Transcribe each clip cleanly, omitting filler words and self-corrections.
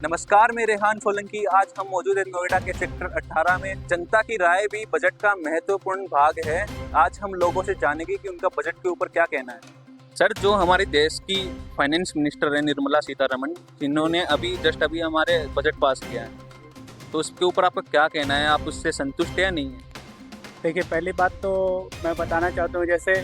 नमस्कार, मैं रेहान सोलंकी। आज हम मौजूद हैं नोएडा के सेक्टर 18 में। जनता की राय भी बजट का महत्वपूर्ण भाग है। आज हम लोगों से जानेंगे कि उनका बजट के ऊपर क्या कहना है। सर, जो हमारे देश की फाइनेंस मिनिस्टर है निर्मला सीतारमण, जिन्होंने अभी हमारे बजट पास किया है, तो उसके ऊपर आपका क्या कहना है? आप उससे संतुष्ट है नहीं है? देखिए, पहली बात तो मैं बताना चाहता हूँ, जैसे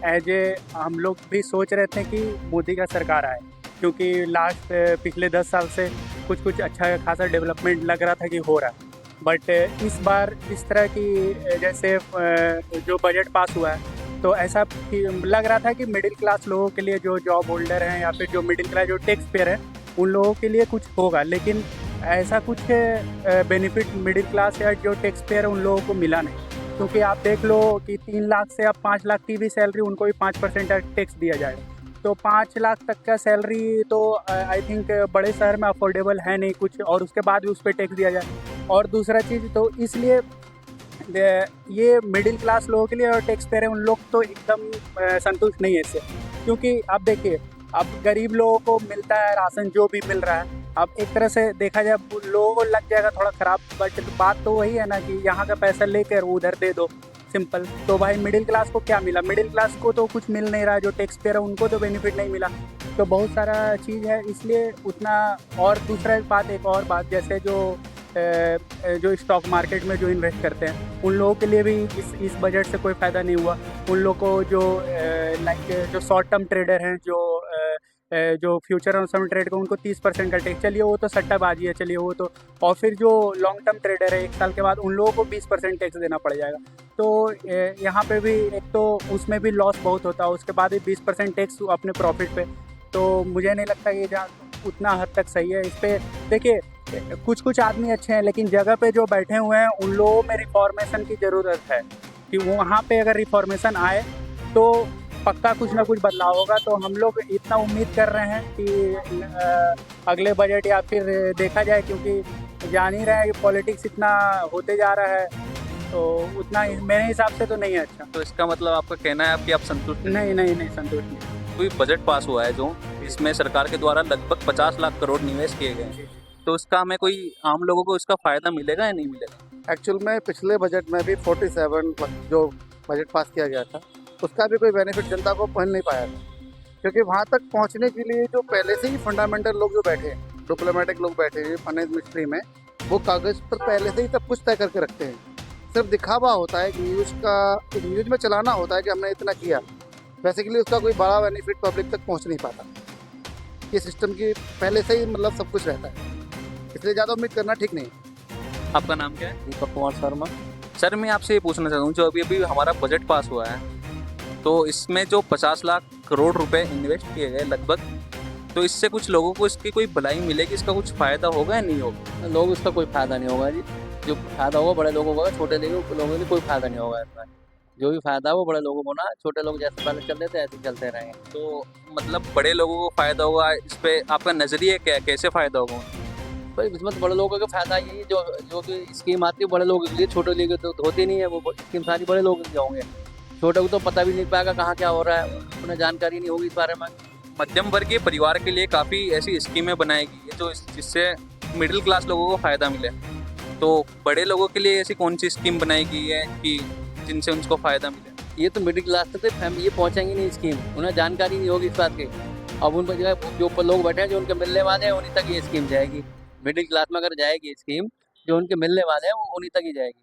एज ए हम लोग भी सोच रहे थे कि मोदी का सरकार आए, क्योंकि लास्ट पिछले 10 साल से कुछ अच्छा खासा डेवलपमेंट लग रहा था कि हो रहा है। बट इस बार इस तरह की जैसे जो बजट पास हुआ है, तो ऐसा लग रहा था कि मिडिल क्लास लोगों के लिए, जो जॉब होल्डर हैं या फिर जो मिडिल क्लास जो टैक्स पेयर हैं, उन लोगों के लिए कुछ होगा। लेकिन ऐसा कुछ बेनिफिट मिडिल क्लास या जो टैक्स पेयर है उन लोगों को मिला नहीं। क्योंकि आप देख लो कि 3 लाख से अब 5 लाख की भी सैलरी, उनको भी 5% टैक्स दिया जाएगा। तो 5 लाख तक का सैलरी तो आई थिंक बड़े शहर में अफोर्डेबल है नहीं कुछ, और उसके बाद भी उस पर टैक्स दिया जाए। और दूसरा चीज़, तो इसलिए ये मिडिल क्लास लोगों के लिए और टैक्स पेयर है उन लोग तो एकदम संतुष्ट नहीं है इससे। क्योंकि आप देखिए, अब गरीब लोगों को मिलता है राशन जो भी मिल रहा है। अब एक तरह से देखा जाए, लोगों को लग जाएगा थोड़ा ख़राब, बट बात तो वही है ना कि यहाँ का पैसा लेकर उधर दे दो, सिंपल। तो भाई मिडिल क्लास को क्या मिला? मिडिल क्लास को तो कुछ मिल नहीं रहा है, जो टैक्स पेयर है उनको तो बेनिफिट नहीं मिला। तो बहुत सारा चीज़ है, इसलिए उतना। और दूसरा एक और बात, जैसे जो स्टॉक मार्केट में जो इन्वेस्ट करते हैं, उन लोगों के लिए भी इस बजट से कोई फ़ायदा नहीं हुआ। उन लोगों को जो जो शॉर्ट टर्म ट्रेडर हैं, जो फ्यूचर और सम ट्रेड को, उनको 30% का टैक्स, चलिए वो तो सट्टाबाजी है, चलिए वो तो। और फिर जो लॉन्ग टर्म ट्रेडर है, 1 साल के बाद उन लोगों को 20% टैक्स देना पड़ जाएगा। तो यहाँ पे भी एक तो उसमें भी लॉस बहुत होता है, उसके बाद भी 20% टैक्स अपने प्रॉफिट पे। तो मुझे नहीं लगता कि जहाँ उतना हद तक सही है। इस पर देखिए, कुछ आदमी अच्छे हैं, लेकिन जगह पे जो बैठे हुए हैं उन लोगों में रिफॉर्मेशन की ज़रूरत है। कि वहाँ पे अगर रिफॉर्मेशन आए तो पक्का कुछ ना कुछ बदलाव होगा। तो हम लोग इतना उम्मीद कर रहे हैं कि अगले बजट या फिर देखा जाए, क्योंकि जान ही रहे हैं कि पॉलिटिक्स इतना होते जा रहा है, तो उतना मेरे हिसाब से तो नहीं है अच्छा। तो इसका मतलब आपका कहना है कि आप संतुष्ट नहीं, संतुष्ट नहीं। कोई बजट पास हुआ है जो इसमें सरकार के द्वारा लगभग 50 लाख करोड़ निवेश किए गए हैं, तो उसका हमें कोई आम लोगों को इसका फ़ायदा मिलेगा या नहीं मिलेगा? एक्चुअल में पिछले बजट में भी 47 जो बजट पास किया गया था, उसका भी कोई बेनिफिट जनता को पहुंच नहीं पाया था। क्योंकि वहां तक पहुंचने के लिए जो पहले से ही फंडामेंटल लोग जो बैठे हैं, डिप्लोमेटिक लोग बैठे हैं फाइनेंस मिनिस्ट्री में, वो कागज़ पर पहले से ही सब कुछ तय करके रखते हैं। सिर्फ दिखावा होता है कि न्यूज़ में चलाना होता है कि हमने इतना किया। बेसिकली उसका कोई बड़ा बेनिफिट पब्लिक तक पहुँच नहीं पाता। ये सिस्टम की पहले से ही मतलब सब कुछ रहता है, इसलिए ज़्यादा उम्मीद करना ठीक नहीं। आपका नाम क्या है? दीपक कुमार शर्मा। सर, मैं आपसे ये पूछना चाहता हूँ, जो अभी हमारा बजट पास हुआ है, तो इसमें जो 50 लाख करोड़ रुपए इन्वेस्ट किए गए लगभग, तो इससे कुछ लोगों को इसकी कोई भलाई मिलेगी? इसका कुछ फ़ायदा होगा या नहीं होगा? लोग इसका कोई फ़ायदा नहीं होगा जी। जो फ़ायदा होगा बड़े लोगों को होगा, छोटे लोगों के लिए कोई फ़ायदा नहीं होगा इसमें। जो भी फ़ायदा है वो बड़े लोगों को ना, छोटे लोग जैसे पहले चल रहे थे ऐसे चलते रहेंगे। तो मतलब बड़े लोगों को फ़ायदा होगा, इस पर आपका नज़रिया क्या है, कैसे फ़ायदा होगा? भाई इसमें तो बड़े लोगों का फ़ायदा यही है, जो भी स्कीम आती है बड़े लोगों के लिए, छोटे लोगों के तो होती नहीं है। वो स्कीम सारी बड़े लोगों के लिए होंगे, छोटे को तो पता भी नहीं पाएगा कहाँ क्या हो रहा है, उन्हें जानकारी नहीं होगी इस बारे में। मध्यम वर्गीय परिवार के लिए काफ़ी ऐसी स्कीमें बनाई गई है जो जिससे मिडिल क्लास लोगों को फ़ायदा मिले। तो बड़े लोगों के लिए ऐसी कौन सी स्कीम बनाई गई है कि जिनसे उनको फ़ायदा मिले? ये तो मिडिल क्लास तक फैमिली ये पहुँचेंगी नहीं स्कीम, उन्हें जानकारी नहीं होगी इस बात की। अब उन पर जो ऊपर लोग बैठे हैं, जो उनके मिलने वाले हैं, उन्हीं तक ये स्कीम जाएगी। मिडिल क्लास में अगर जाएगी स्कीम, जो उनके मिलने वाले हैं वो उन्हीं तक ही जाएगी।